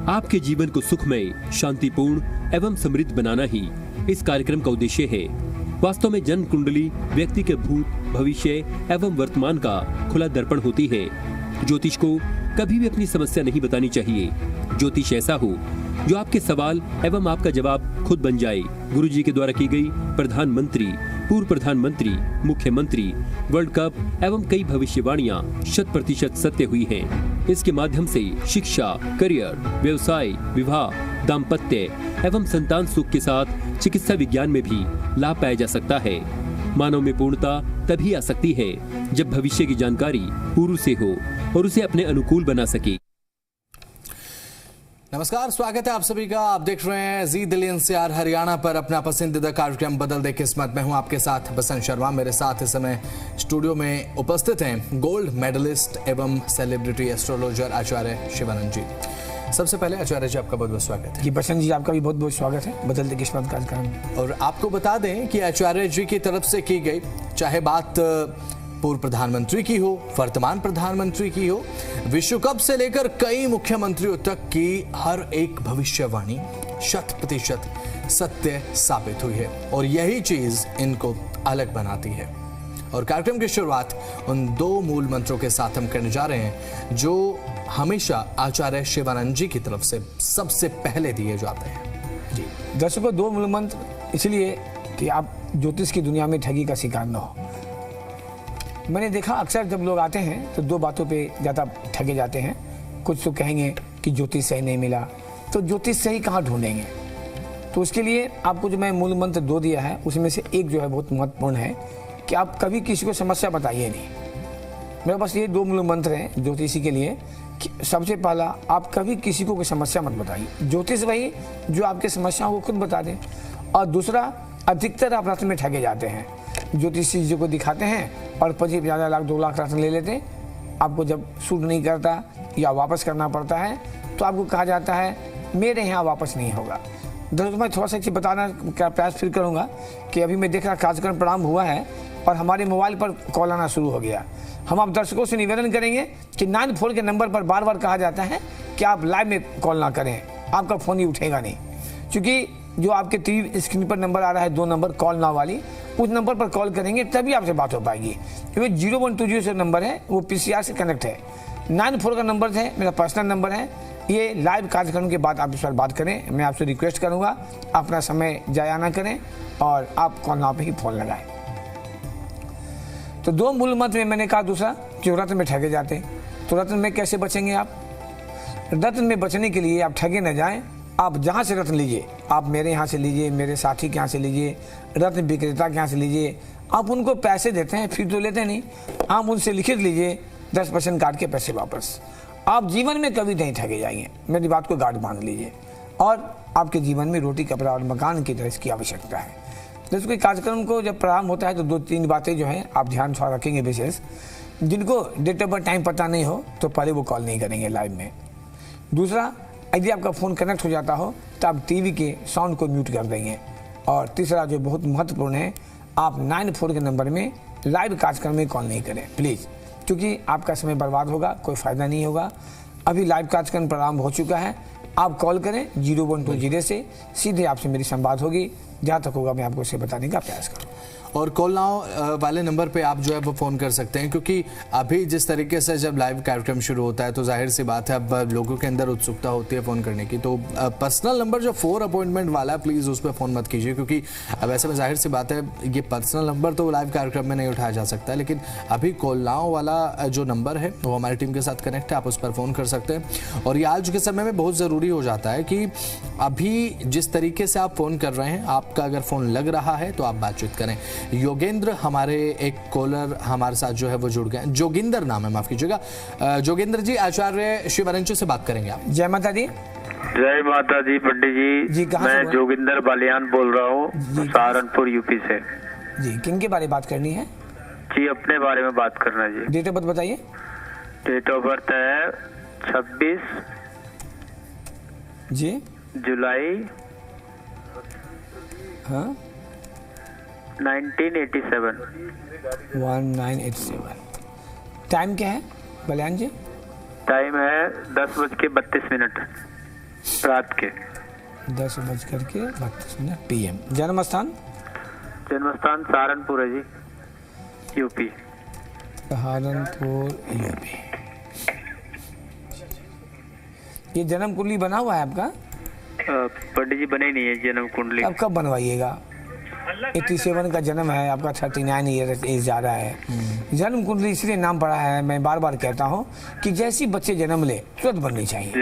आपके जीवन को सुखमय, शांतिपूर्ण एवं समृद्ध बनाना ही इस कार्यक्रम का उद्देश्य है। वास्तव में जन्म कुंडली व्यक्ति के भूत, भविष्य एवं वर्तमान का खुला दर्पण होती है। ज्योतिष को कभी भी अपनी समस्या नहीं बतानी चाहिए। ज्योतिष ऐसा हो जो आपके सवाल एवं आपका जवाब खुद बन जाए। गुरुजी के द्वारा की गई प्रधानमंत्री, पूर्व प्रधानमंत्री, मुख्यमंत्री, वर्ल्ड कप एवं कई भविष्यवाणियां 100% सत्य हुई हैं। इसके माध्यम से शिक्षा, करियर, व्यवसाय, विवाह, दाम्पत्य एवं संतान सुख के साथ चिकित्सा विज्ञान में भी लाभ पाया जा सकता है। मानव में पूर्णता तभी आ सकती है जब भविष्य की जानकारी पूर्व से हो और उसे अपने अनुकूल बना सके। नमस्कार, स्वागत है आप सभी का। आप देख रहे हैं जी दिल्ली एनसीआर हरियाणा पर अपना पसंदीदा कार्यक्रम बदल दे किस्मत। मैं हूं आपके साथ बसंत शर्मा। मेरे साथ इस समय स्टूडियो में उपस्थित हैं गोल्ड मेडलिस्ट एवं सेलिब्रिटी एस्ट्रोलॉजर आचार्य शिवानंद जी। सबसे पहले आचार्य जी आपका बहुत बहुत स्वागत है। जी बसंत जी, आपका भी बहुत बहुत स्वागत है बदल दे किस्मत कार्यक्रम। और आपको बता दें कि आचार्य जी की तरफ से की गई, चाहे बात पूर्व प्रधानमंत्री की हो, वर्तमान प्रधानमंत्री की हो, विश्व कप से लेकर कई मुख्यमंत्रियों तक की हर एक भविष्यवाणी 100% सत्य साबित हुई है और यही चीज इनको अलग बनाती है। और कार्यक्रम की शुरुआत उन दो मूल मंत्रों के साथ हम करने जा रहे हैं जो हमेशा आचार्य शिवानंद जी की तरफ से सबसे पहले दिए जाते हैं। जी दर्शकों, दो मूल मंत्र इसलिए कि आप ज्योतिष की दुनिया में ठगी का शिकार न हो। मैंने देखा अक्सर जब लोग आते हैं तो दो बातों पे ज़्यादा ठगे जाते हैं। कुछ तो कहेंगे कि ज्योतिष सही नहीं मिला, तो ज्योतिष सही कहाँ ढूंढेंगे। तो उसके लिए आपको जो मैं मूल मंत्र दो दिया है उसमें से एक जो है बहुत महत्वपूर्ण है कि आप कभी किसी को समस्या बताइए नहीं। मेरे पास ये दो मूल मंत्र हैं ज्योतिषी के लिए कि सबसे पहला, आप कभी किसी को कोई समस्या मत बताइए। ज्योतिष वही जो आपकी समस्याओं को खुद बता दे। और दूसरा, अधिकतर आप रास्ते में ठगे जाते हैं। ज्योतिषी जी को दिखाते हैं और 25-50 लाख 2 लाख राशन ले लेते हैं। आपको जब सूट नहीं करता या वापस करना पड़ता है तो आपको कहा जाता है मेरे यहाँ वापस नहीं होगा। दरअसल मैं थोड़ा सा चीज़ बताना का प्रयास फिर करूँगा कि अभी मैं देख रहा कार्यक्रम प्रारंभ हुआ है और हमारे मोबाइल पर कॉल आना शुरू हो गया। हम आप दर्शकों से निवेदन करेंगे कि 94 के नंबर पर बार बार कहा जाता है कि आप लाइव में कॉल ना करें, आपका फ़ोन ही उठेगा नहीं। क्योंकि जो आपके टीवी स्क्रीन पर नंबर आ रहा है 2 नंबर कॉल ना वाली, उस नंबर पर कॉल करेंगे तभी आपसे बात हो पाएगी। क्योंकि 0120 से नंबर है वो पीसीआर से कनेक्ट है। 94 का नंबर है मेरा पर्सनल नंबर है। ये लाइव कार्यक्रम के बाद आप इस पर बात करें। मैं आपसे रिक्वेस्ट करूँगा अपना समय जाया ना करें और आप कॉल ना पे ही फ़ोन लगाएं। तो दो मूल मंत्र में मैंने कहा। दूसरा, जो रत्न में ठगे जाते हैं, तो रत्न में कैसे बचेंगे आप? रत्न में बचने के लिए आप ठगे न जाएं। आप जहाँ से रत्न लीजिए, आप मेरे यहाँ से लीजिए, मेरे साथी के यहाँ से लीजिए, रत्न विक्रेता के यहाँ से लीजिए। आप उनको पैसे देते हैं फिर तो लेते नहीं। आप उनसे लिखित लीजिए 10% काट के पैसे वापस। आप जीवन में कभी नहीं ठगे जाएंगे। मेरी बात को गार्ड मान लीजिए। और आपके जीवन में रोटी, कपड़ा और मकान की तरह इसकी आवश्यकता है। जैसे कोई कार्यक्रम को जब प्रारंभ होता है तो 2-3 बातें जो हैं आप ध्यान थोड़ा रखेंगे विशेष। जिनको डेट ऑफ बर्थ टाइम पता नहीं हो तो पहले वो कॉल नहीं करेंगे लाइव में। दूसरा, यदि आपका फ़ोन कनेक्ट हो जाता हो तो आप टीवी के साउंड को म्यूट कर देंगे। और तीसरा जो बहुत महत्वपूर्ण है, आप 94 के नंबर में लाइव कार्यक्रम में कॉल नहीं करें प्लीज़, क्योंकि आपका समय बर्बाद होगा, कोई फ़ायदा नहीं होगा। अभी लाइव कार्यक्रम प्रारंभ हो चुका है। आप कॉल करें 0120 से, सीधे आपसे मेरी संवाद होगी। जहाँ तक होगा मैं आपको इसे बताने का प्रयास करूँगा। और कॉल नाउ वाले नंबर पे आप जो है वो फ़ोन कर सकते हैं, क्योंकि अभी जिस तरीके से जब लाइव कार्यक्रम शुरू होता है तो जाहिर सी बात है अब लोगों के अंदर उत्सुकता होती है फ़ोन करने की। तो पर्सनल नंबर जो 4 अपॉइंटमेंट वाला है प्लीज़ उस पर फ़ोन मत कीजिए, क्योंकि अब ऐसे में जाहिर सी बात है ये पर्सनल नंबर तो लाइव कार्यक्रम में नहीं उठाया जा सकता है। लेकिन अभी कॉल नाउ वाला जो नंबर है वो हमारी टीम के साथ कनेक्ट है, आप उस पर फ़ोन कर सकते हैं। और ये आज के समय में बहुत ज़रूरी हो जाता है कि अभी जिस तरीके से आप फ़ोन कर रहे हैं, आपका अगर फ़ोन लग रहा है तो आप बातचीत करें। योगेंद्र हमारे एक कॉलर हमारे साथ जो है वो जुड़ गए। जोगिंदर नाम है, माफ कीजिएगा। जोगिंद्र जी, आचार्य शिवानंद से बात करेंगे आप। जय माता दी। जय माता जी पंडित जी। मैं जोगिंदर बालियान बोल रहा हूँ, सहारनपुर यूपी से। जी, किन के बारे में बात करनी है? जी, अपने बारे में बात करना जी। डेट ऑफ बर्थ बताइए। डेट ऑफ बर्थ है 26 जी जुलाई हाँ 1987। 1987। टाइम क्या है बलियान जी? टाइम है 10:32। रात के 10:32 PM। जन्म स्थान? जन्म स्थान सहारनपुर है जी, यूपी। सहारनपुर, यूपी। ये जन्म कुंडली बना हुआ है आपका? पंडित जी बने नहीं है जन्म कुंडली। अब कब बनवाइएगा? 87 का जन्म है आपका, 39 ईयर एज जा रहा है। जन्म कुंडली इसलिए नाम पड़ा है, मैं बार बार कहता हूँ कि जैसी बच्चे जन्म ले तुरंत बननी चाहिए,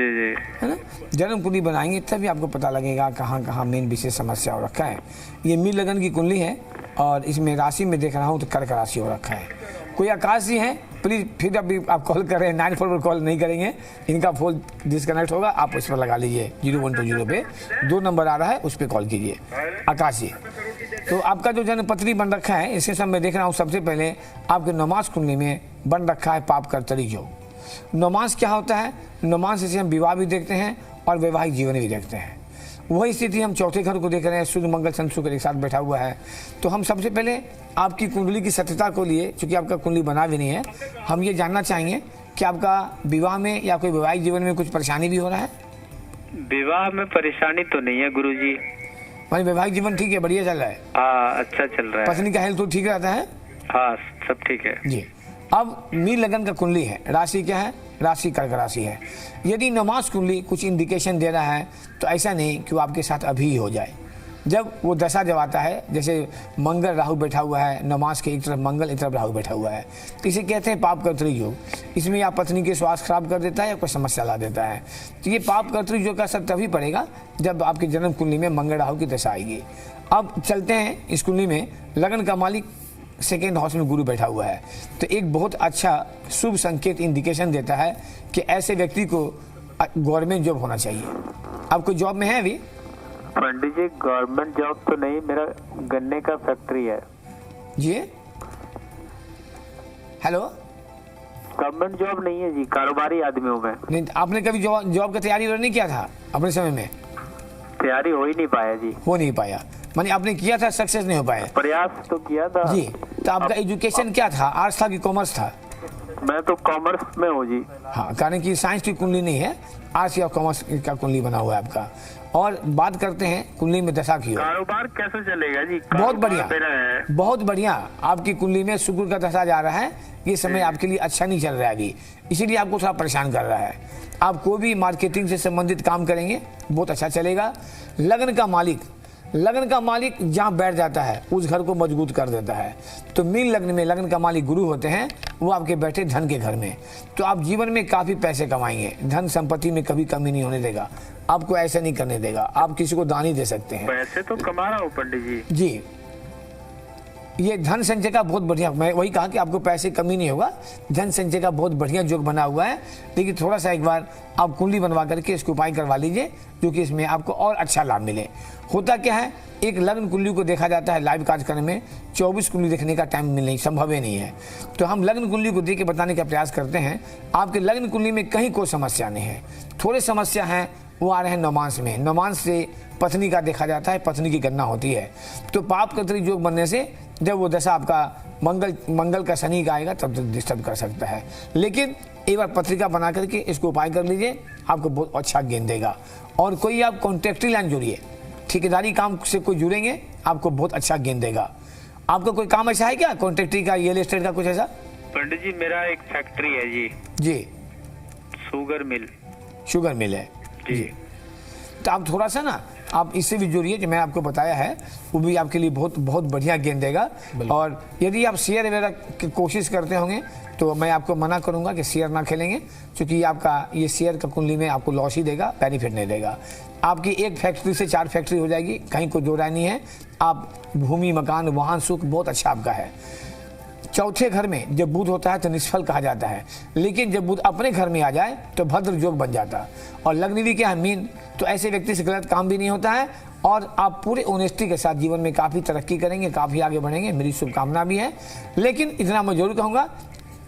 है ना। जन्म कुंडली बनाएंगे तभी आपको पता लगेगा कहाँ कहाँ मेन विशेष समस्या हो रखा है। ये मीन लगन की कुंडली है और इसमें राशि में देख रहा हूँ तो कर्क राशि हो रखा है। कोई आकाश जी हैं प्लीज़, फिर अभी आप कॉल कर रहे हैं 94 पर कॉल नहीं करेंगे, इनका फोन डिस्कनेक्ट होगा, आप उस पर लगा लीजिए 0120 पे 2 नंबर आ रहा है, उस पर कॉल कीजिए। आकाश जी, तो आपका जो जन्म पत्री बन रखा है इसके सब मैं देख रहा हूँ, सबसे पहले आपके नमाज कुंडली में बन रखा है पाप कर्तरी योग। नमाज क्या होता है? नमाज से हम विवाह भी देखते हैं और वैवाहिक जीवन भी देखते हैं। वही स्थिति हम चौथे घर को देख रहे हैं, सूर्य मंगल सन शुक्र एक साथ बैठा हुआ है। तो हम सबसे पहले आपकी कुंडली की सत्यता को लिए, चूंकि आपका कुंडली बना भी नहीं है, हम ये जानना चाहेंगे कि आपका विवाह में या कोई वैवाहिक जीवन में कुछ परेशानी भी हो रहा है? विवाह में परेशानी तो नहीं है गुरुजी। हमारी वैवाहिक जीवन ठीक है, बढ़िया चल रहा है? हाँ, अच्छा चल रहा है। पत्नी का हेल्थ तो ठीक रहता है? हाँ, सब ठीक है जी। अब मीन लगन का कुंडली है, राशि क्या है? राशि कर्क राशि है। यदि नमाज कुंडली कुछ इंडिकेशन दे रहा है तो ऐसा नहीं कि वो आपके साथ अभी ही हो जाए। जब वो दशा जब आता है, जैसे मंगल राहु बैठा हुआ है, नमाज के एक तरफ मंगल एक तरफ राहु बैठा हुआ है, तो इसे कहते हैं पाप कर्तरी योग। इसमें या पत्नी के स्वास्थ्य खराब कर देता है या कोई समस्या ला देता है। तो ये पाप कर्तरी योग का असर तभी पड़ेगा जब आपकी जन्म कुंडली में मंगल राहु की दशा आएगी। अब चलते हैं इस कुंडली में, लगन का मालिक सेकेंड हाउस में गुरु बैठा हुआ है, तो एक बहुत अच्छा शुभ संकेत इंडिकेशन देता है कि ऐसे व्यक्ति को गवर्नमेंट जॉब होना चाहिए। आप कोई जॉब में है अभी? पंडित जी गवर्नमेंट जॉब तो नहीं, मेरा गन्ने का फैक्ट्री है जी। हेलो, गवर्नमेंट जॉब नहीं है जी, कारोबारी आदमी हूँ मैं। नहीं, आपने कभी जॉब का तैयारी नहीं किया था अपने समय में? तैयारी हो ही नहीं पाया जी। हो नहीं पाया माने आपने किया था, सक्सेस नहीं हो पाया? प्रयास तो किया था जी। तो आपका एजुकेशन क्या था, आर्ट्स था कि कॉमर्स था? मैं तो कॉमर्स में हूँ जी। हाँ, कारण कि साइंस की कुंडली नहीं है, आर्ट्स या कॉमर्स का कुंडली बना हुआ है आपका। और बात करते हैं कुंडली में दशा की। कारोबार कैसे चलेगा जी? बहुत बढ़िया, बहुत बढ़िया। आपकी कुंडली में शुक्र का दशा जा रहा है, ये समय आपके लिए अच्छा नहीं चल रहा है अभी, इसीलिए आपको थोड़ा परेशान कर रहा है। आप कोई भी मार्केटिंग से संबंधित काम करेंगे बहुत अच्छा चलेगा। लगन का मालिक जहाँ बैठ जाता है उस घर को मजबूत कर देता है। तो मीन लग्न में लगन का मालिक गुरु होते हैं, वो आपके बैठे धन के घर में, तो आप जीवन में काफ़ी पैसे कमाएंगे। धन संपत्ति में कभी कमी नहीं होने देगा, आपको ऐसा नहीं करने देगा। आप किसी को दान ही दे सकते हैं। पैसे तो कमा रहा हूँ पंडित जी। जी, ये धन संचय का बहुत बढ़िया, मैं वही कहा कि आपको पैसे कमी नहीं होगा, धन संचय का बहुत बढ़िया योग बना हुआ है। लेकिन थोड़ा सा एक बार आप कुंडली बनवा करके इसको उपाय करवा लीजिए, जो कि इसमें आपको और अच्छा लाभ मिले। होता क्या है, एक लग्न कुंडली को देखा जाता है लाइव कार्यक्रम में, 24 कुंडली देखने का टाइम नहीं, संभव ही नहीं है। तो हम लग्न कुंडली को देख के बताने का प्रयास करते हैं। आपके लग्न कुंडली में कहीं कोई समस्या नहीं है, थोड़े समस्या हैं वो आ रहे हैं नमांस में। नमांस से पत्नी का देखा जाता है, पत्नी की गणना होती है। तो पाप कर्तरी योग बनने से जब वो दशा आपका मंगल का शनि का आएगा तब डिस्टर्ब कर सकता है। लेकिन एक बार पत्रिका बना करके इसको उपाय कर लीजिए, आपको बहुत अच्छा गेंद देगा। और कोई आप कॉन्ट्रैक्टरी लाइन जुड़िए, ठेकेदारी काम से कोई जुड़ेंगे आपको बहुत अच्छा गेंद देगा। आपका कोई काम ऐसा है क्या, कॉन्ट्रैक्टरी का, रियल एस्टेट का कुछ ऐसा? पंडित जी मेरा एक फैक्ट्री है जी। जी, शुगर मिल है जी। तो आप थोड़ा सा ना आप इससे भी जुड़िए, जो मैं आपको बताया है वो भी आपके लिए बहुत बहुत बढ़िया गेंद देगा। और यदि आप शेयर वगैरह की कोशिश करते होंगे तो मैं आपको मना करूंगा कि शेयर ना खेलेंगे, क्योंकि आपका ये शेयर का कुंडली में आपको लॉस ही देगा, बेनिफिट नहीं देगा। आपकी एक फैक्ट्री से 4 फैक्ट्री हो जाएगी, कहीं कोई दो राय नहीं है। आप भूमि, मकान, वाहन, सुख बहुत अच्छा आपका है। चौथे घर में जब बुध होता है तो निष्फल कहा जाता है, लेकिन जब बुध अपने घर में आ जाए तो भद्र योग बन जाता है। और लग्न भी क्या है, मीन, तो ऐसे व्यक्ति से गलत काम भी नहीं होता है और आप पूरे ऑनेस्टी के साथ जीवन में काफ़ी तरक्की करेंगे, काफ़ी आगे बढ़ेंगे, मेरी शुभकामना भी है। लेकिन इतना मैं जरूर कहूँगा,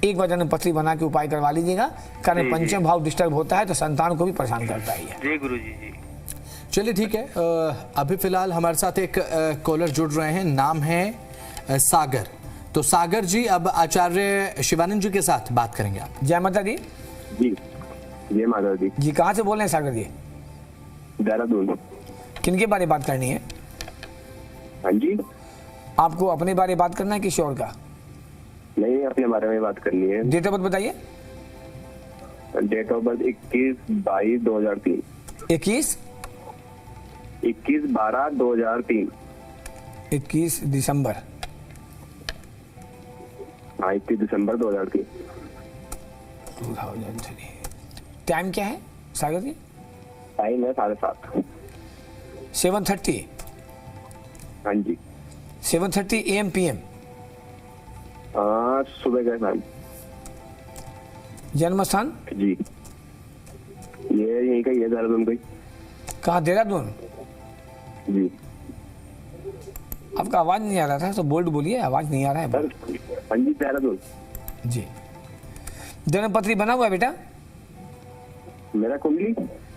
एक बार जन्म पत्री बना के उपाय करवा लीजिएगा, कारण पंचम भाव डिस्टर्ब होता है तो संतान को भी परेशान करता है। जी गुरु जी। चलिए ठीक है, अभी फिलहाल हमारे साथ एक कॉलर जुड़ रहे हैं, नाम है सागर। तो सागर जी, अब आचार्य शिवानंद जी के साथ बात करेंगे आप। जय माता दी। जी, जय माता दी। जी, कहाँ से बोल रहे हैं सागर जी? देहरादून। किनके बारे में बात करनी है? हाँ जी। आपको अपने बारे में बात करना है किसी और का? नहीं, अपने बारे में बात करनी है। डेट ऑफ बर्थ बताइए। Date of birth 21/22/2003। 21/12/2003। 21 दिसंबर। हाँ, 21 दिसंबर 2003। टाइम क्या है सागर जी? टाइम है 7:30। 7:30। हाँ जी। 7:30 AM PM। सुबह का टाइम। जन्म स्थान? जी, ये यहीं का ही है, देहरादून का ही। कहाँ? देहरादून। जी। आपका आवाज नहीं आ रहा था, तो बोल्ड बोलिए, आवाज नहीं आ रहा है। हाँ जी, देहरादून। जी। जन्म पत्री बना हुआ है बेटा? मेरा कुंडली?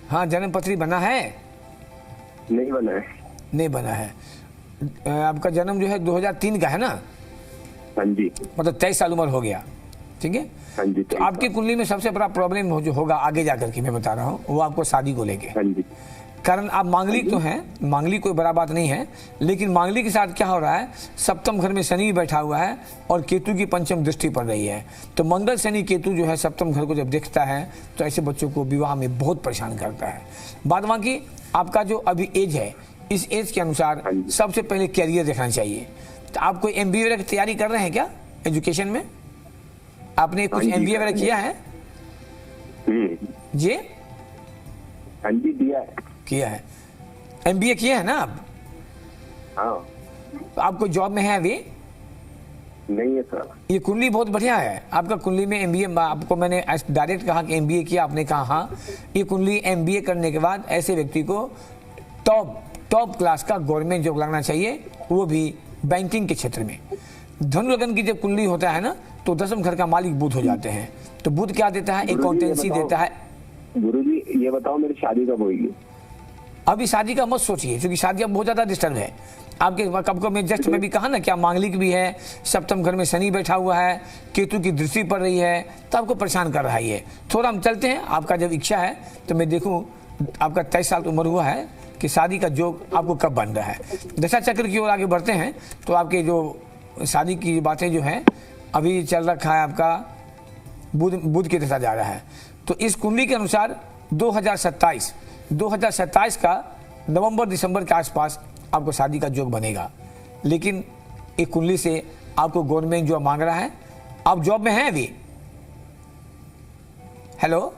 हाँ, जन्म पत्री बना है? नहीं बना है। नहीं बना है। आपका जन्म जो है 2003 का है ना? हाँ जी। मतलब 23 साल उम्र हो गया, ठीक है। हाँ जी। तो आपकी कुंडली में सबसे बड़ा प्रॉब्लम जो होगा आगे जाकर के, मैं बता रहा हूँ, वो आपको शादी को लेके। हाँ जी। कारण आप मांगलिक तो हैं, मांगलिक कोई बड़ा बात नहीं है, लेकिन मांगलिक के साथ क्या हो रहा है, सप्तम घर में शनि बैठा हुआ है और केतु की पंचम दृष्टि पड़ रही है। तो मंगल शनि केतु जो है सप्तम घर को जब देखता है तो ऐसे बच्चों को विवाह में बहुत परेशान करता है। बाद बाकी आपका जो अभी एज है, इस एज के अनुसार सबसे पहले कैरियर देखना चाहिए। तो आप कोई MBA वगैरह की तैयारी कर रहे हैं क्या एजुकेशन में? आपने कुछ MBA वगैरह किया है? जी हाँ जी, दिया है। किया है। MBA किया है ना आप? हाँ। तो आपको जॉब में है अभी? नहीं है सर। ये कुंडली बहुत बढ़िया है आपका। कुंडली में MBA, आपको मैंने डायरेक्ट कहा कि MBA किया, आपने कहा हाँ। ये कुंडली MBA करने के बाद ऐसे व्यक्ति को टॉप क्लास का गवर्नमेंट जॉब लगना चाहिए, वो भी बैंकिंग के क्षेत्र में। धनु लगन की जब कुंडली होता है ना, तो 10वें घर का मालिक बुध हो जाते हैं। तो बुध क्या देता है? अकाउंटेंसी देता है। गुरुजी ये बताओ, मेरी शादी कब होगी? अभी शादी का मत सोचिए, क्योंकि शादी अब बहुत ज्यादा डिस्टर्ब है आपके। कब को मैं जस्ट में भी कहा ना, क्या मांगलिक भी है, सप्तम घर में शनि बैठा हुआ है, केतु की दृष्टि पड़ रही है, तो आपको परेशान कर रहा है ये। थोड़ा हम चलते हैं, आपका जब इच्छा है तो मैं देखूं, आपका 23 साल उम्र हुआ है कि शादी का जोग आपको कब बन रहा है। दशा चक्र की ओर आगे बढ़ते हैं तो आपके जो शादी की बातें जो हैं, अभी चल रखा है आपका बुध की दशा जा रहा है। तो इस कुंडली के अनुसार 2027 का नवंबर दिसंबर के आसपास आपको शादी का जोग बनेगा। लेकिन एक कुंडली से आपको गवर्नमेंट जॉब मांग रहा है। आप जॉब में हैं अभी? हेलो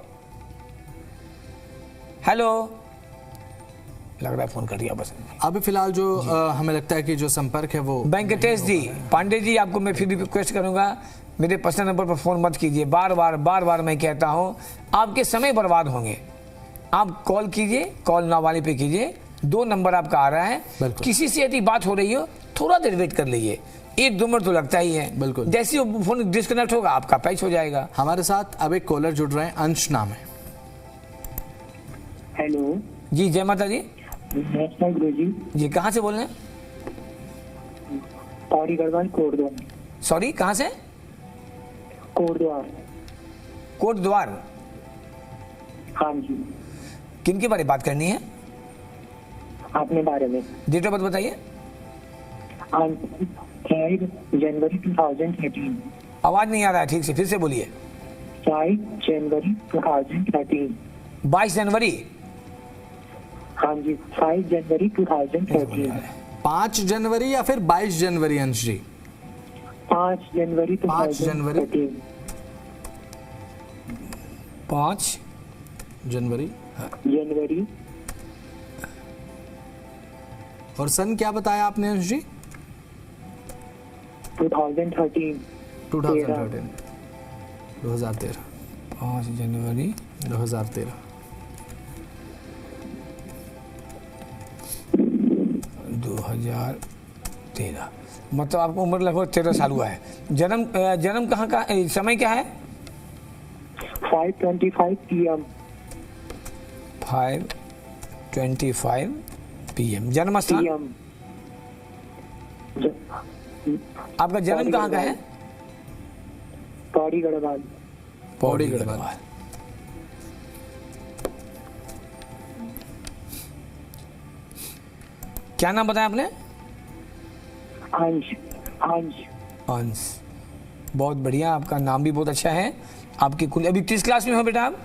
लग रहा है फोन कर दिया बस। अभी फिलहाल जो हमें लगता है कि जो संपर्क है वो वेंकटेश जी, पांडे जी, आपको मैं फिर भी रिक्वेस्ट करूंगा, मेरे पर्सनल नंबर पर फोन मत कीजिए। बार बार मैं कहता हूं, आपके समय बर्बाद होंगे। आप कॉल कीजिए, कॉल ना वाले पे कीजिए। 2 नंबर आपका आ रहा है, किसी से यदि बात हो रही हो थोड़ा देर वेट कर लीजिए, 1-2 मिनट तो लगता ही है। बिल्कुल। जैसे ही फोन डिस्कनेक्ट होगा आपका पैच हो जाएगा। हमारे साथ अब एक कॉलर जुड़ रहे हैं, अंश नाम है। हेलो जी, जय माता जी। गुरु जी, कहाँ से बोल रहे हैं? पौड़ी गढ़वाल कोटद्वार। सॉरी, कहाँ से? कोटद्वार। हाँ जी। किन के बारे में बात करनी है? अपने बारे में। डेट ऑफ बर्थ बताइए। 5 जनवरी 2013। आवाज नहीं आ रहा है ठीक से, फिर से बोलिए। 5 जनवरी 2013। 22 जनवरी? हाँ जी, 5 जनवरी 2013। 5 जनवरी या फिर 22 जनवरी अंश जी? 5 जनवरी 2013। 5 जनवरी। और सन क्या बताया आपने अंश जी? 2013। 2013। 5 जनवरी 2013। 2013। मतलब आपको उम्र लगभग 13 साल हुआ है। जन्म कहाँ का, समय क्या है? 5:25 PM। 5:25 PM। जन्म स्थान? आपका जन्म कहाँ का है? पौड़ी गढ़वाल। पौड़ी गढ़वाल। क्या नाम बताया आपने? अंश। अंश। अंश, बहुत बढ़िया, आपका नाम भी बहुत अच्छा है। आपकी कुल अभी किस क्लास में हो बेटा आप?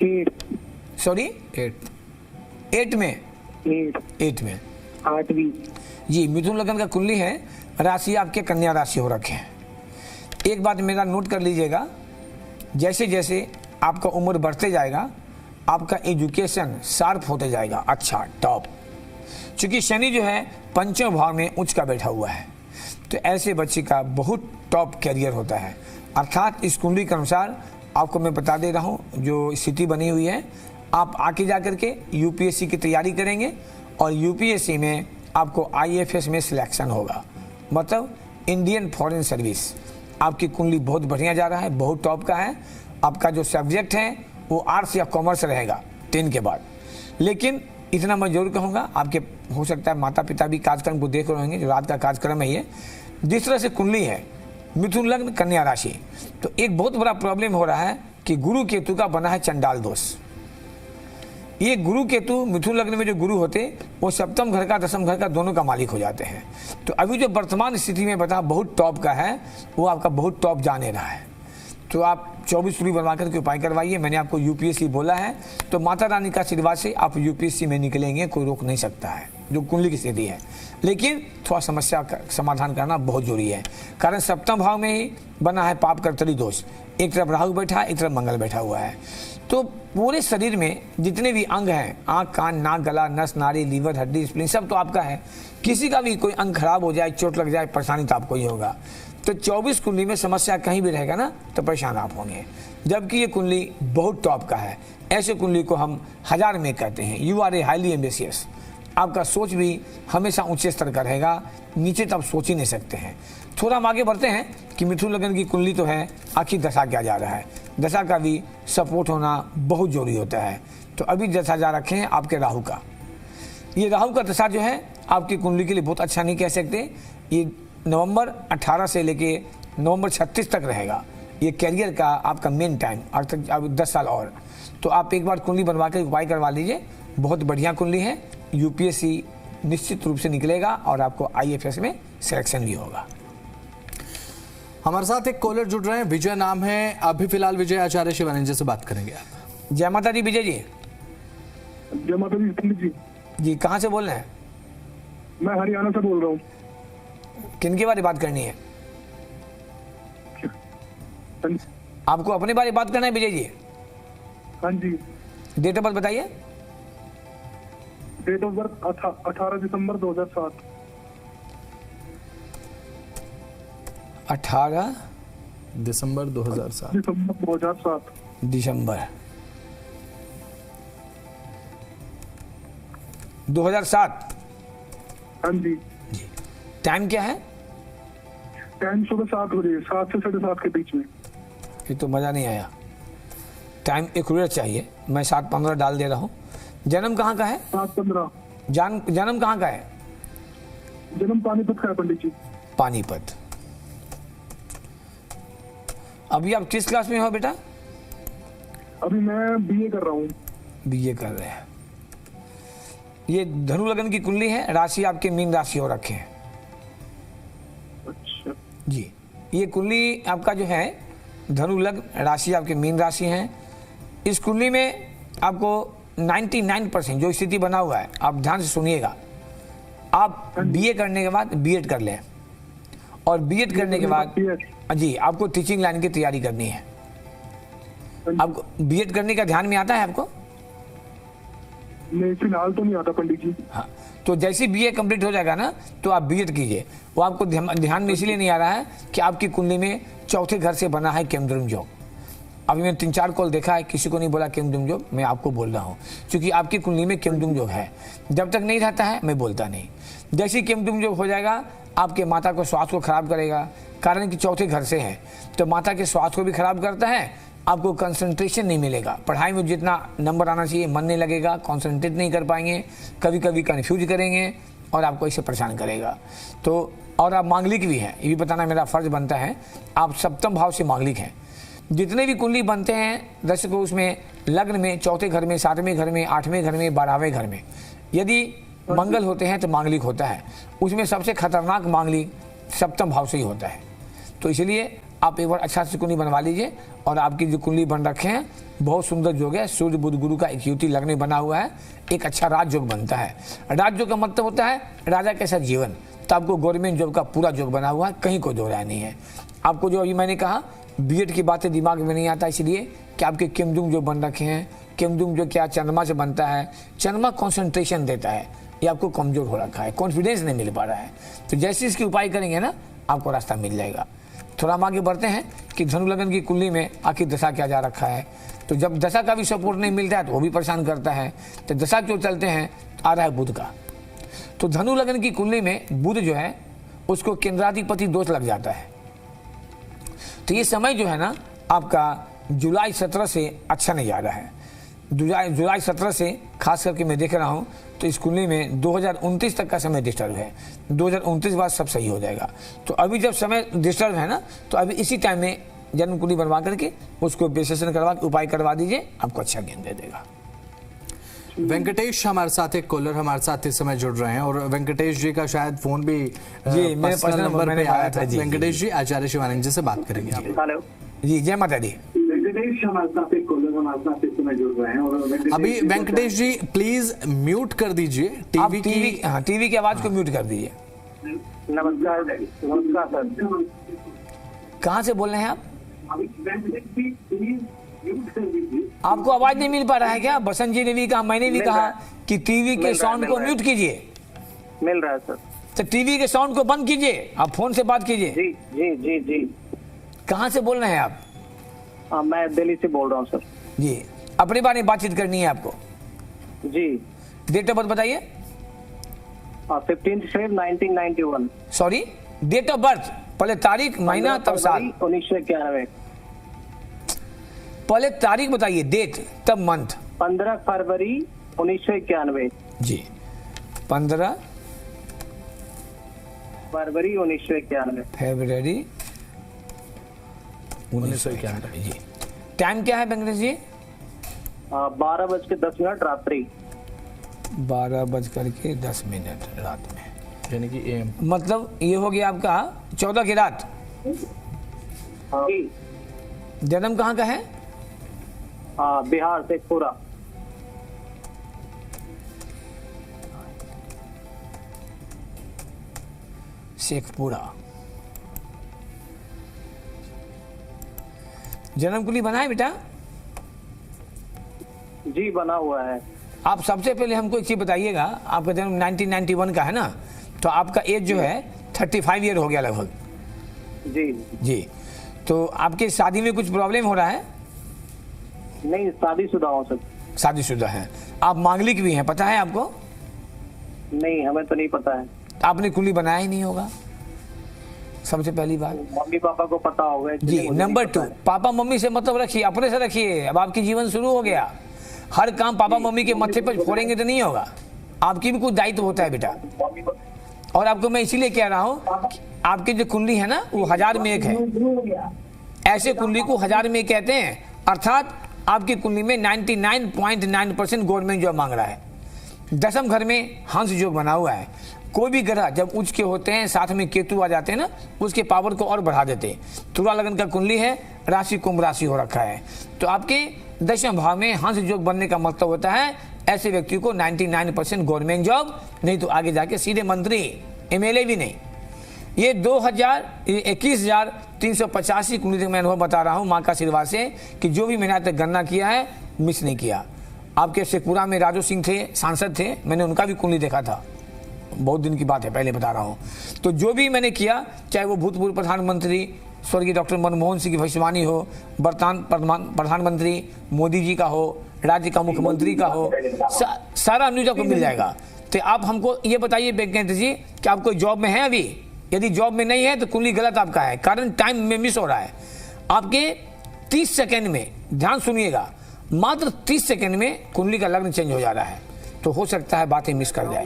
8। सॉरी 8 में? 8 में। 8वीं। जी, मिथुन लग्न का कुंडली है, राशि आपके कन्या राशि हो रखे हैं। एक बात मेरा नोट कर लीजिएगा, जैसे जैसे आपका उम्र बढ़ते जाएगा आपका एजुकेशन शार्प होते जाएगा, अच्छा टॉप। क्योंकि शनि जो है पंचम भाव में उच्च का बैठा हुआ है, तो ऐसे बच्चे का बहुत टॉप कैरियर होता है। अर्थात इस कुंडली के अनुसार आपको मैं बता दे रहा हूँ, जो स्थिति बनी हुई है, आप आके जा करके यूपीएससी की तैयारी करेंगे और यूपीएससी में आपको आईएफएस में सिलेक्शन होगा, मतलब इंडियन फॉरेन सर्विस। आपकी कुंडली बहुत बढ़िया जा रहा है, बहुत टॉप का है। आपका जो सब्जेक्ट है वो आर्ट्स या कॉमर्स रहेगा 10 के बाद। लेकिन इतना मैं जरूर कहूँगा, आपके हो सकता है माता पिता भी कार्यक्रम को देख रहे होंगे, जो रात का कार्यक्रम है ये, जिस तरह से कुंडली है मिथुन लग्न कन्या राशि, तो एक बहुत बड़ा प्रॉब्लम हो रहा है कि गुरु केतु का बना है चंडाल दोष। ये गुरु केतु मिथुन लग्न में जो गुरु होते वो सप्तम घर का दसम घर का दोनों का मालिक हो जाते हैं। तो अभी जो वर्तमान स्थिति में बता बहुत टॉप का है, वो आपका बहुत टॉप जाने रहा है। तो आप 24 पूरी बनवा करके उपाय करवाइए। मैंने आपको यूपीएससी बोला है, तो माता रानी का आशीर्वाद से आप यूपीएससी में निकलेंगे, कोई रोक नहीं सकता है, जो कुंडली की स्थिति है। लेकिन थोड़ा समस्या का समाधान करना बहुत जरूरी है, कारण सप्तम भाव में ही बना है पाप कर्तरी दोष। एक तरफ राहु बैठा है, एक तरफ मंगल बैठा हुआ है। तो पूरे शरीर में जितने भी अंग हैं, आँख, कान, नाक, गला, नस, नाड़ी, लीवर, हड्डी, स्प्लीन, सब तो आपका है। किसी का भी कोई अंग खराब हो जाए, चोट लग जाए, परेशानी तो आपको ही होगा। तो 24 कुंडली में समस्या कहीं भी रहेगा ना, तो परेशान आप होंगे। जबकि ये कुंडली बहुत टॉप का है। ऐसे कुंडली को हम 1000 में कहते हैं। You are a highly ambitious. आपका सोच भी हमेशा ऊंचे स्तर का रहेगा, नीचे तो आप सोच ही नहीं सकते हैं। थोड़ा हम आगे बढ़ते हैं कि मिथुन लग्न की कुंडली तो है, आखिर दशा क्या जा रहा है। दशा का भी सपोर्ट होना बहुत जरूरी होता है। तो अभी दशा जा रखे हैं आपके राहु का। ये राहु का दशा जो है आपकी कुंडली के लिए बहुत अच्छा नहीं कह सकते। ये नवंबर 18 से लेके नवंबर 36 तक रहेगा। ये कैरियर का आपका मेन टाइम, अर्थात अब 10 साल और। तो आप एक बार कुंडली बनवा कर उपाय करवा लीजिए, बहुत बढ़िया कुंडली है। यूपीएससी निश्चित रूप से निकलेगा और आपको आईएफएस में सिलेक्शन भी होगा। हमारे साथ एक कॉलर जुड़ रहे हैं, विजय नाम है। अभी फिलहाल विजय आचार्य शिवानंद से बात करेंगे आप। जय माता दी विजय जी। जय माता दी पंडित जी। जी, कहाँ से बोल रहे हैं? मैं हरियाणा से बोल रहा हूँ। किन के बारे में बात करनी है आपको? अपने बारे में बात करना है विजय जी? हाँ जी। डेट ऑफ बर्थ बताइए। डेट ऑफ बर्थ 18 दिसंबर 2007। 18 दिसंबर 2007। दिसंबर 2007। दिसंबर 2007। हाँ जी। टाइम क्या है? टाइम सुबह 7 बजे, 7 से 7:30 के बीच में। ये तो मजा नहीं आया। टाइम एक्यूरेट चाहिए। मैं 7:15 डाल दे रहा हूँ। जन्म कहाँ का है? 7:15। जन्म कहाँ का है? जन्म पानीपत का है पंडित जी। पानीपत। अभी आप किस क्लास में हो बेटा? अभी मैं बीए कर रहा हूँ। बीए कर रहे हैं। ये धनु लग्न की कुंडली है, राशि आपके मीन राशि हो रखे हैं। अच्छा जी, ये कुंडली आपका जो है धनु लग्न, राशि आपके मीन राशि है। इस कुंडली में आपको 99% जो स्थिति बना हुआ है, आप ध्यान से सुनिएगा। आप बीए करने के बाद बीएड कर लें, और बीएड करने के बाद जी आपको टीचिंग लाइन की तैयारी करनी है। आपको बीएड करने का ध्यान में आता है आपको? नहीं, फिलहाल तो नहीं आता पंडित जी। हाँ, तो जैसे बीए कंप्लीट हो जाएगा ना, तो आप बीएड कीजिए। वो आपको ध्यान में इसलिए नहीं आ रहा है कि आपकी कुंडली में चौथे घर से बना है केमद्रुम योग। अभी मैंने 3-4 कॉल देखा है, किसी को नहीं बोला केमद्रुम योग, मैं आपको बोल रहा हूँ, क्योंकि आपकी कुंडली में केमद्रुम योग है। जब तक नहीं रहता है मैं बोलता नहीं। जैसे ही केमद्रुम योग हो जाएगा, आपके माता को स्वास्थ्य को खराब करेगा, कारण कि चौथे घर से है, तो माता के स्वास्थ्य को भी खराब करता है। आपको कंसंट्रेशन नहीं मिलेगा, पढ़ाई में जितना नंबर आना चाहिए मन नहीं लगेगा, कंसंट्रेट नहीं कर पाएंगे, कभी कभी कंफ्यूज करेंगे और आपको इससे परेशान करेगा। तो और आप मांगलिक भी हैं, ये भी बताना मेरा फर्ज बनता है। आप सप्तम भाव से मांगलिक हैं। जितने भी कुंडली बनते हैं दर्शकों, उसमें लग्न में चौथे घर में, 7वें घर में, 8वें घर में, 12वें घर में यदि मंगल होते हैं तो मांगलिक होता है, उसमें सबसे खतरनाक मांगलिक सप्तम भाव से ही होता है। तो इसलिए आप एक बार अच्छा से कुंडली बनवा लीजिए और आपकी जो कुंडली बन रखे हैं बहुत सुंदर योग है। सूर्य बुध गुरु का एक युति लगने बना हुआ है, एक अच्छा राजयोग बनता है। राजयोग का मतलब होता है राजा के साथ जीवन। तो आपको गवर्नमेंट जॉब का पूरा योग बना हुआ है, कहीं कोई दो राय नहीं है। आपको जो अभी मैंने कहा बीएड की बातें दिमाग में नहीं आता, इसलिए कि आपके किमजुंग जो बन रखे हैं, किमजुंग जो क्या चंद्रमा से बनता है, चंद्रमा कॉन्सेंट्रेशन देता है, ये आपको कमजोर हो रखा है, कॉन्फिडेंस नहीं मिल पा रहा है। तो जैसे इसकी उपाय करेंगे ना आपको रास्ता मिल जाएगा। थोड़ा हम आगे बढ़ते हैं कि धनु लगन की कुंडली में आखिर दशा क्या जा रखा है। तो जब दशा का भी सपोर्ट नहीं मिलता है तो वो भी परेशान करता है। तो दशा जो चलते हैं आ रहा है बुध का। तो धनु लगन की कुंडली में बुध जो है उसको केंद्राधिपति दोष लग जाता है। तो ये समय जो है ना आपका जुलाई 17 से अच्छा नहीं जा रहा है। जुलाई 17 से खास करके मैं देख रहा हूँ तो इस कुंडली में 2029 तक का समय डिस्टर्ब है। 2029 बाद सब सही हो जाएगा। तो अभी जब समय डिस्टर्ब है ना तो अभी इसी टाइम में जन्म कुंडली बनवा करके उसको विश्लेषण करवा के उपाय करवा दीजिए, आपको अच्छा ज्ञान दे देगा। वेंकटेश हमारे साथ एक कॉलर हमारे साथ इस समय जुड़ रहे हैं और वेंकटेश जी का शायद फोन भी जी मेरे पर्सनल नंबर पे आया था। वेंकटेश जी आचार्य शिवानंद जी से बात करेंगे आप। हेलो जी जय माता दी। वेंकटेश हमारे साथ एक कॉलर हमारे साथ इस समय जुड़ रहे हैं और अभी वेंकटेश जी प्लीज म्यूट कर दीजिए टीवी की। हाँ टीवी की आवाज को म्यूट कर दीजिए। नमस्कार नमस्कार सर। कहाँ से बोल रहे हैं आप? आपको आवाज नहीं मिल पा रहा है क्या? बसंत जी ने भी कहा, मैंने भी कहा कि टीवी के साउंड को म्यूट कीजिए। मिल रहा है सर। तो टीवी के साउंड को बंद कीजिए, आप फोन से बात कीजिए। जी जी जी जी। कहाँ से बोल रहे हैं आप? मैं दिल्ली से बोल रहा हूँ सर। जी अपने बारे में बातचीत करनी है आपको। जी। डेट ऑफ बर्थ बताइए। 15 Feb 1991। Sorry date of birth, पहले तारीख महीना तब साल। 1991। पहले तारीख बताइए, डेट तब मंथ। 15 फरवरी 1991। जी 15 फरवरी 1991। फरवरी 1991। जी टाइम क्या है वेंकटेश जी? 12:10 रात्रि। 12:10 रात में, यानी कि एम मतलब ये हो गया आपका 14 की रात। जन्म कहाँ का है? बिहार से पूरा। शेखपुरा। जन्म कुंडली बना है बेटा? जी बना हुआ है। आप सबसे पहले हमको एक चीज बताइएगा, आपका जन्म 1991 का है ना, तो आपका एज जो है 35 ईयर हो गया लगभग। जी जी तो आपके शादी में कुछ प्रॉब्लम हो रहा है? नहीं शादीशुदा हूँ सर। शादीशुदा है। आप मांगलिक भी हैं, पता है आपको? नहीं हमें तो नहीं पता है। आपने कुंडली बनाया ही नहीं होगा, सबसे पहली बात। मम्मी पापा को पता होगा जी। नंबर 2, पापा मम्मी से मतलब रखिए, अपने से रखिए। अब आपकी जीवन शुरू हो गया, हर काम पापा मम्मी के मत्थे पर फोड़ेंगे तो नहीं होगा। आपकी भी कुछ दायित्व होता है बेटा। और आपको मैं इसीलिए कह रहा हूँ, आपकी जो कुंडली है ना वो 1000 में 1 है। ऐसे कुंडली को 1000 में 1 कहते हैं, अर्थात आपकी कुंडली में 99.9% गवर्नमेंट जॉब मांग रहा है। दशम घर में हंस योग बना हुआ है। कोई भी ग्रह जब उच्च के होते हैं, साथ में केतु आ जाते हैं ना, उसके पावर को और बढ़ा देते हैं। तुला लगन का कुंडली है, राशि कुंभ राशि हो रखा है। तो आपके दशम भाव में हंस योग बनने का मतलब होता है ऐसे व्यक्ति को 99% गवर्नमेंट जॉब, नहीं तो आगे जाके सीधे मंत्री, एमएलए भी नहीं। ये 21,385 कुंडली मैं अनुभव बता रहा हूँ माँ का आशीर्वाद से, कि जो भी मैंने आज तक गणना किया है मिस नहीं किया। आपके शेखपुरा में राजू सिंह थे, सांसद थे, मैंने उनका भी कुंडली देखा था, बहुत दिन की बात है, पहले बता रहा हूँ। तो जो भी मैंने किया, चाहे वो भूतपूर्व प्रधानमंत्री स्वर्गीय डॉक्टर मनमोहन सिंह की भविष्यवाणी हो, वर्तमान प्रधानमंत्री मोदी जी का हो, राज्य का मुख्यमंत्री का हो, सारा न्यूज आपको मिल जाएगा। तो आप हमको ये बताइए वेंकटेश जी कि आप कोई जॉब में है अभी? यदि जॉब में नहीं है तो कुंडली गलत आपका है, कारण टाइम में मिस हो रहा है। आपके 30 सेकेंड में, ध्यान सुनिएगा, मात्र 30 सेकेंड में कुंडली का लग्न चेंज हो जा रहा है। तो हो सकता है बातें मिस कर जाए,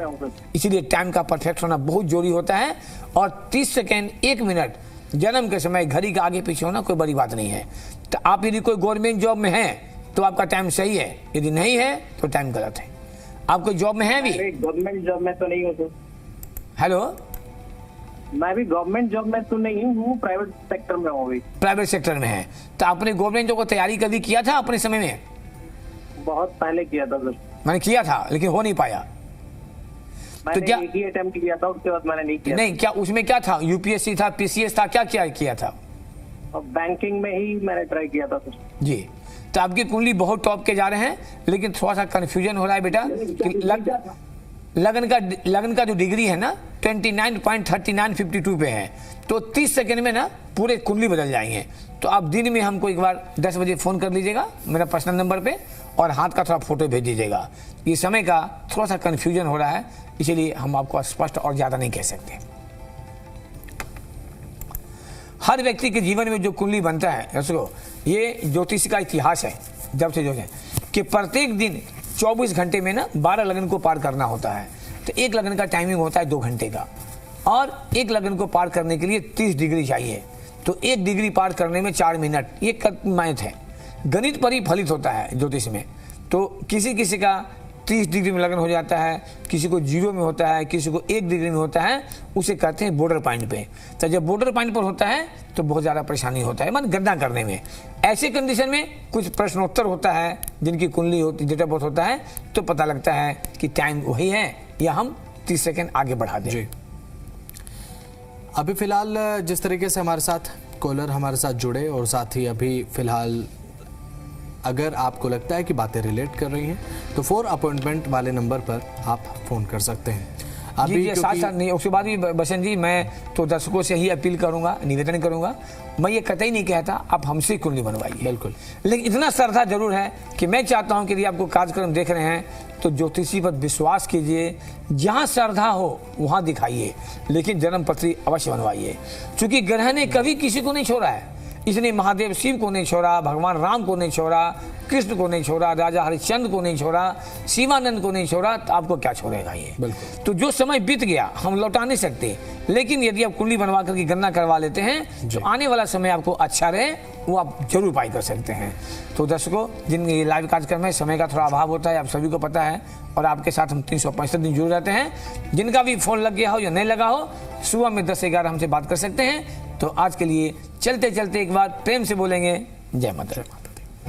इसीलिए टाइम का परफेक्ट होना बहुत जरूरी होता है। और 30 सेकेंड 1 मिनट जन्म के समय घड़ी का आगे पीछे होना कोई बड़ी बात नहीं है। तो आप यदि कोई गवर्नमेंट जॉब में हैं तो आपका टाइम सही है, यदि नहीं है तो टाइम गलत है। आप कोई जॉब में हैं अभी? गवर्नमेंट जॉब में तो नहीं हूँ सर। हेलो, मैं भी गवर्नमेंट जॉब में तो नहीं हूँ, प्राइवेट सेक्टर में हूँ अभी। प्राइवेट सेक्टर में है। तो आपने गवर्नमेंट जॉब को तैयारी कभी किया था अपने समय में? बहुत पहले किया था सर। मैंने किया था लेकिन हो नहीं पाया। मैंने तो क्या एक ही अटेम्प्ट किया था, उसके बाद मैंने नहीं किया। नहीं, क्या उसमें क्या था? यूपीएससी था, पीसीएस था, क्या किया था? और बैंकिंग में ही मैंने ट्राई किया था सर। जी। तो आपकी कुंडली बहुत टॉप के जा रहे हैं, लेकिन थोड़ा सा कंफ्यूजन हो रहा है बेटा कि लगन का जो डिग्री है ना 29.3952 पे है, तो 30 सेकंड में ना पूरे कुंडली बदल जाएंगे। तो आप दिन में हमको एक बार 10 बजे फोन कर लीजिएगा मेरा पर्सनल नंबर पे, और हाथ का थोड़ा फोटो भेज दीजिएगा। ये समय का थोड़ा सा कंफ्यूजन हो रहा है, इसीलिए हम आपको स्पष्ट और ज्यादा नहीं कह सकते। हर व्यक्ति के जीवन में जो कुंडली बनता है दर्शकों, ये ज्योतिष का इतिहास है। जब से जो है कि प्रत्येक दिन 24 घंटे में ना 12 लगन को पार करना होता है। तो एक लगन का टाइमिंग होता है 2 घंटे का, और एक लगन को पार करने के लिए 30 डिग्री चाहिए। तो 1 डिग्री पार करने में 4 मिनट, ये मैथ है, गणित पर ही फलित होता है ज्योतिष में। तो किसी का 30 डिग्री में लगन हो जाता है, किसी को 0 में होता है, किसी को 1 डिग्री में होता है, उसे कहते हैं बॉर्डर पॉइंट पे। तो जब बॉर्डर पॉइंट पर होता है तो बहुत ज़्यादा परेशानी होता है, मतलब गणना करने में। ऐसे कंडीशन में कुछ प्रश्नोत्तर होता है, जिनकी कुंडली होती, डेट ऑफ बर्थ होता है, तो पता लगता है कि टाइम वही है या हम 30 सेकेंड आगे बढ़ा दें। जी, अभी फिलहाल जिस तरीके से हमारे साथ कॉलर हमारे साथ जुड़े, और साथ ही अभी फिलहाल अगर आपको लगता है कि बातें रिलेट कर रही हैं तो 4 अपॉइंटमेंट वाले नंबर पर आप फोन कर सकते हैं। अभी जी, साथ साथ नहीं, उसके बाद भी बसंत जी मैं तो दर्शकों से ही अपील करूंगा, निवेदन करूंगा, मैं ये कतई नहीं कहता आप हमसे कुंडली बनवाइए, बिल्कुल, लेकिन इतना श्रद्धा जरूर है कि मैं चाहता हूं कि यदि आपको कार्यक्रम देख रहे हैं तो ज्योतिषी पर विश्वास कीजिए, जहां श्रद्धा हो वहां दिखाइए, लेकिन जन्म पत्री अवश्य बनवाइए। क्योंकि ग्रह ने कभी किसी को नहीं छोड़ा है, इसने महादेव शिव को नहीं छोड़ा, भगवान राम को नहीं छोड़ा, कृष्ण को नहीं छोड़ा, राजा हरिश्चंद्र को नहीं छोड़ा, शिवानंद को नहीं छोड़ा, तो आपको क्या छोड़ेगा ये? बिल्कुल। तो जो समय बीत गया हम लौटा नहीं सकते, लेकिन यदि आप कुंडली बनवा करके गणना करवा लेते हैं तो आने वाला समय आपको अच्छा रहे, वो आप जरूर पाई कर सकते हैं। तो दर्शकों, जिन ये लाइव कार्यक्रम में समय का थोड़ा अभाव होता है, आप सभी को पता है, और आपके साथ हम 365 दिन जुड़ जाते हैं। जिनका भी फोन लग गया हो या नहीं लगा हो, सुबह में 10 से 11 हमसे बात कर सकते हैं। तो आज के लिए चलते चलते एक बार प्रेम से बोलेंगे जय माता।